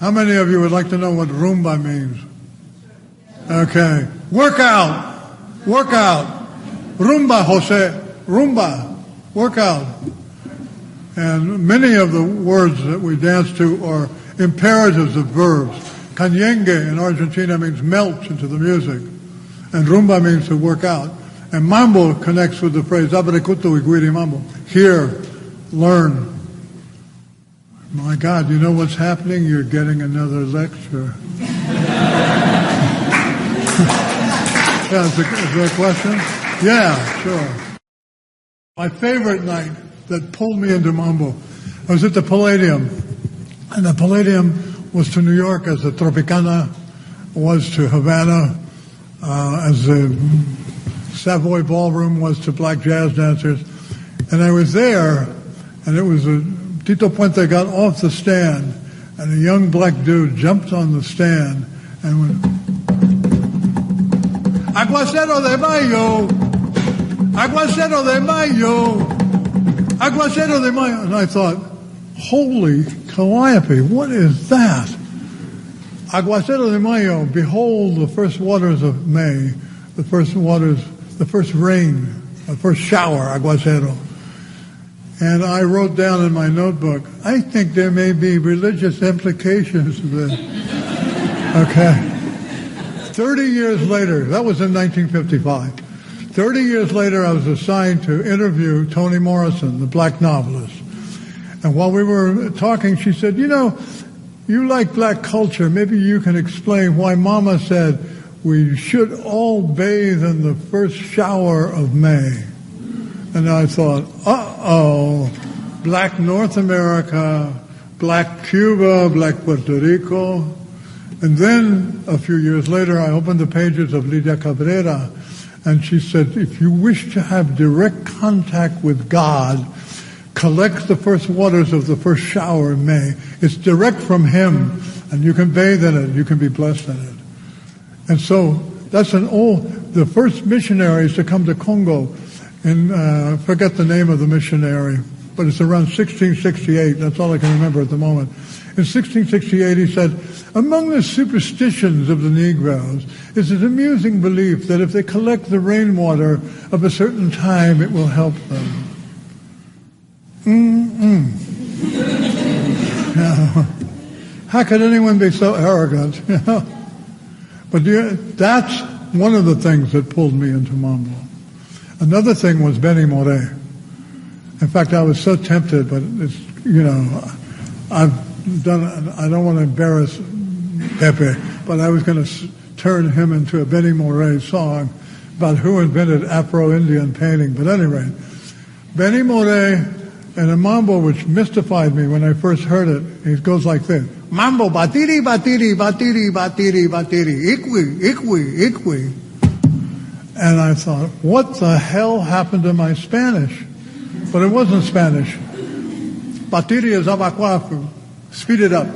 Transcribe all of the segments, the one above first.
How many of you would like to know what rumba means? Okay. Work out. Work out. Rumba, Jose. Rumba. Work out. And many of the words that we dance to are imperatives of verbs. Canyengue in Argentina means melt into the music. And rumba means to work out. And mambo connects with the phrase abre kutu y guiri mambo. Hear, learn. My God, you know what's happening? You're getting another lecture. Yeah, is there a question? Yeah, sure. My favorite night that pulled me into mambo, I was at the Palladium. And the Palladium was to New York as the Tropicana was to Havana, as the Savoy Ballroom was to black jazz dancers. And I was there, and it was Tito Puente got off the stand, and a young black dude jumped on the stand and went, Aguacero de Mayo! Aguacero de Mayo! Aguacero de Mayo! And I thought, holy calliope, what is that? Aguacero de Mayo, behold the first waters of May, the first rain, the first shower, aguacero. And I wrote down in my notebook, I think there may be religious implications to this. Okay. 30 years later, that was in 1955. 30 years later, I was assigned to interview Toni Morrison, the black novelist. And while we were talking, she said, you know, you like black culture. Maybe you can explain why Mama said we should all bathe in the first shower of May. And I thought, uh-oh, black North America, black Cuba, black Puerto Rico. And then a few years later, I opened the pages of Lydia Cabrera, and she said, if you wish to have direct contact with God, collect the first waters of the first shower in May. It's direct from Him, and you can bathe in it, you can be blessed in it. And so that's the first missionaries to come to Congo, and I forget the name of the missionary, but it's around 1668. That's all I can remember at the moment. In 1668, he said, among the superstitions of the Negroes is an amusing belief that if they collect the rainwater of a certain time, it will help them. Now, how could anyone be so arrogant? But that's one of the things that pulled me into mambo. Another thing was Benny Moré. In fact, I was so tempted, but it's, I don't want to embarrass Pepe, but I was going to turn him into a Benny Moré song about who invented Afro-Indian painting. But anyway, Benny Moré and a mambo which mystified me when I first heard it, it goes like this. Mambo, batiri, batiri, batiri, batiri, batiri, ikwi, ikwi, ikwi. And I thought, what the hell happened to my Spanish? But it wasn't Spanish. Batiri is abacuafu. Speed it up.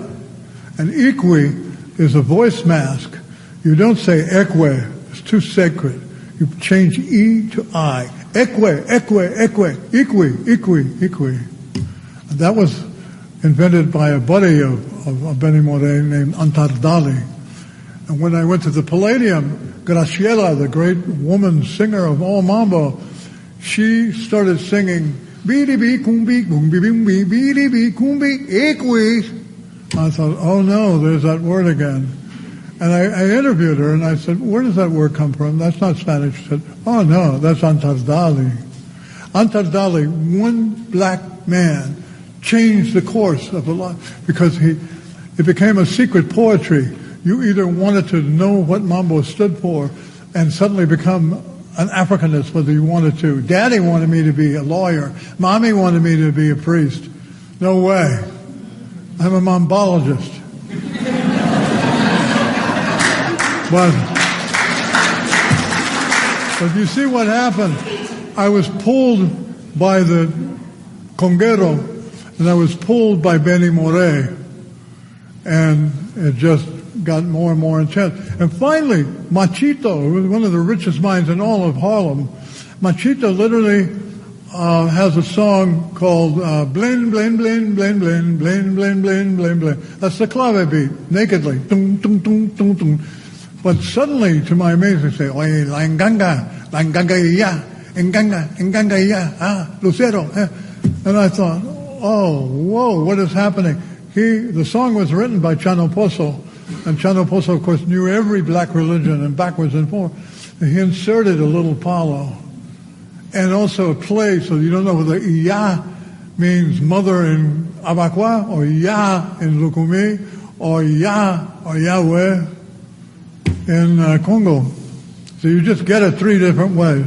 And ikwi is a voice mask. You don't say ekwe. It's too sacred. You change E to I. Ekwe, ekwe, ekwe, ikwi, ikwi, ikwi. And that was invented by a buddy of Benny Moré named Antardali. And when I went to the Palladium, Graciela, the great woman singer of all mambo, she started singing beedi bee kumbi kumbi bimbi beedi bee kumbi ikwi. I thought, oh no, there's that word again. And I interviewed her and I said, where does that word come from? That's not Spanish. She said, oh no, that's Antardali. Antardali, one black man, changed the course of a lot because it became a secret poetry. You either wanted to know what mambo stood for and suddenly become an Africanist, whether you wanted to. Daddy wanted me to be a lawyer. Mommy wanted me to be a priest. No way. I'm a mambologist. But you see what happened. I was pulled by the conguero, and I was pulled by Benny Moré, and it just got more and more intense. And finally, Machito, who was one of the richest minds in all of Harlem, Machito literally has a song called Blin, Blin, Blin, Blin, Blin, Blin, Blin, Blin, Blin, Blin. That's the clave beat, nakedly. Tung, tung, tung, tung, tung. But suddenly, to my amazement, they say, oye, la enganga ya, enganga ya, lucero. And I thought, oh, whoa, what is happening? The song was written by Chano Pozo, and Chano Pozo, of course, knew every black religion and backwards and forwards. And he inserted a little palo, and also a play, so you don't know whether iya means mother in Abakwa, or ya in Lukumi, or ya or Yahweh in Congo. So you just get it three different ways.